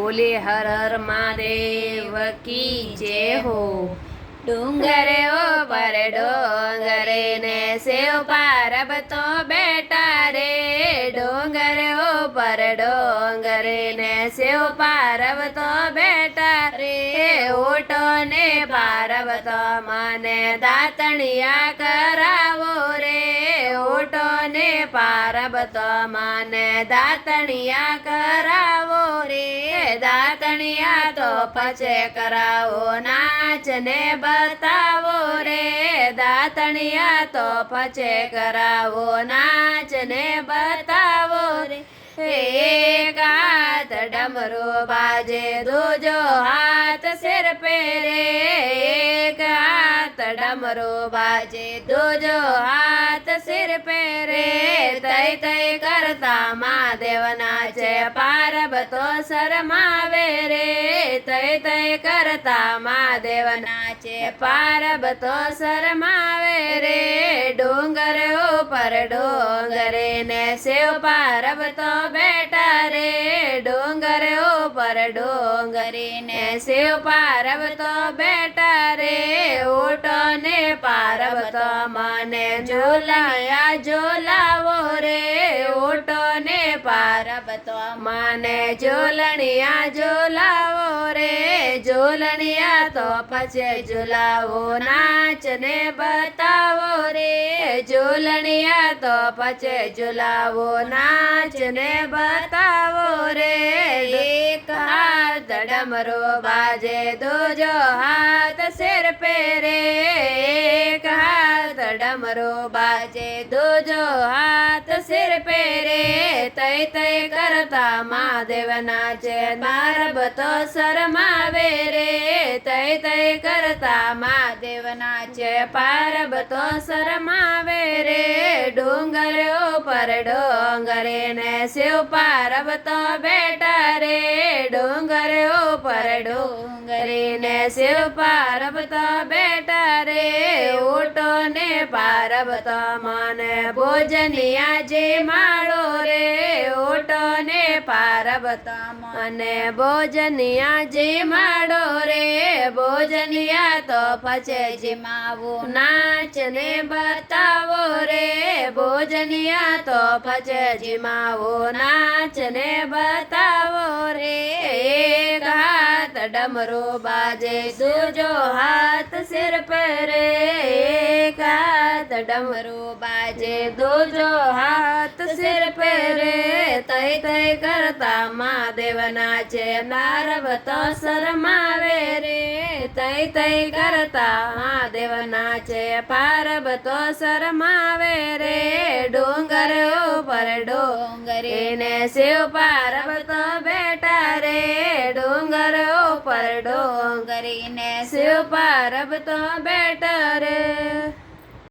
बोले हर हर महादेव की जय हो। डूंगरे ऊपर डोंगरे ने सेव पार्वतो बेटा रे, डोंगरे ऊपर डोंगरे ने सेव पार्वतो बेटा रे, ओटो ने पार्वतो माने दातणिया करावो रे, ओटो ने पार्वतो माने दातणिया करावो रे, दातणिया तो पछे करावो नाच ने बतावो रे, दातणिया तो पछे करावो नाच ने बतावो रे, एक हाथ डमरू बाजे दूजो हाथ सिर पे रे, एक हाथ डमरू बाजे दूजो हाथ सिर पे रे, तय तय करता महादेव नाचे पार्वतो शरमावे रे, तय तय करता महादेव नाचे पार्वतो शरमावे रे, डूंगर ऊपर डोंगरे ने सेव पार्वतो बेटा रे, डूंगर ऊपर डोंगरे ने सेव पार्वतो बेटा रे, ओटो ने पार्वतो माने झूलाया झूलावो रे, ओटो ने पार्वतो माने झूलनिया झूलावो रे, झूलनिया तो पछे झूलावो नाच ने बतावो रे, झूलनिया तो पछे झूलावो नाच ने बतावो रे, एक हाथ डमरू बाजे दूजो हाथ सिर पे रे, एक हाथ डमरू बाजे दूजो हाथ सिर पे रे, तय तय करता महादेव नाचे पार्वतो शरमावे रे, तय तय करता महादेव नाचे पार्वतो शरमावे रे, डूंगर ऊपर डोंगरे ने शिव पार्वतो बेटा रे, डूंगर ऊपर डोंगरे ने शिव पार्वतो बेटा रे, ओटो ने पार्वतो माने भोजनिया जे माड़ो रे, ओटो ने पार्वतो माने भोजनिया जे माड़ो रे, भोजनिया तो पछे जिमावो नाच ने बतावो रे, भोजनिया तो पछे जिमावो नाच ने बतावो रे, एक हाथ डमरू बाजे दूजो हाथ सिर पर रे, एक हाथ डमरू बाजे दूजो हाथ सिर पर रे, तय तय करता महादेव नाचे पार्वतो शरमावे रे, तय तय करता महादेव नाचे पार्वतो शरमावे रे, डूंगर ऊपर डोंगरे ने शिव पार्वतो बेटा रे, डूंगर ऊपर डोंगरे ने शिव पार्वतो बेटा रे।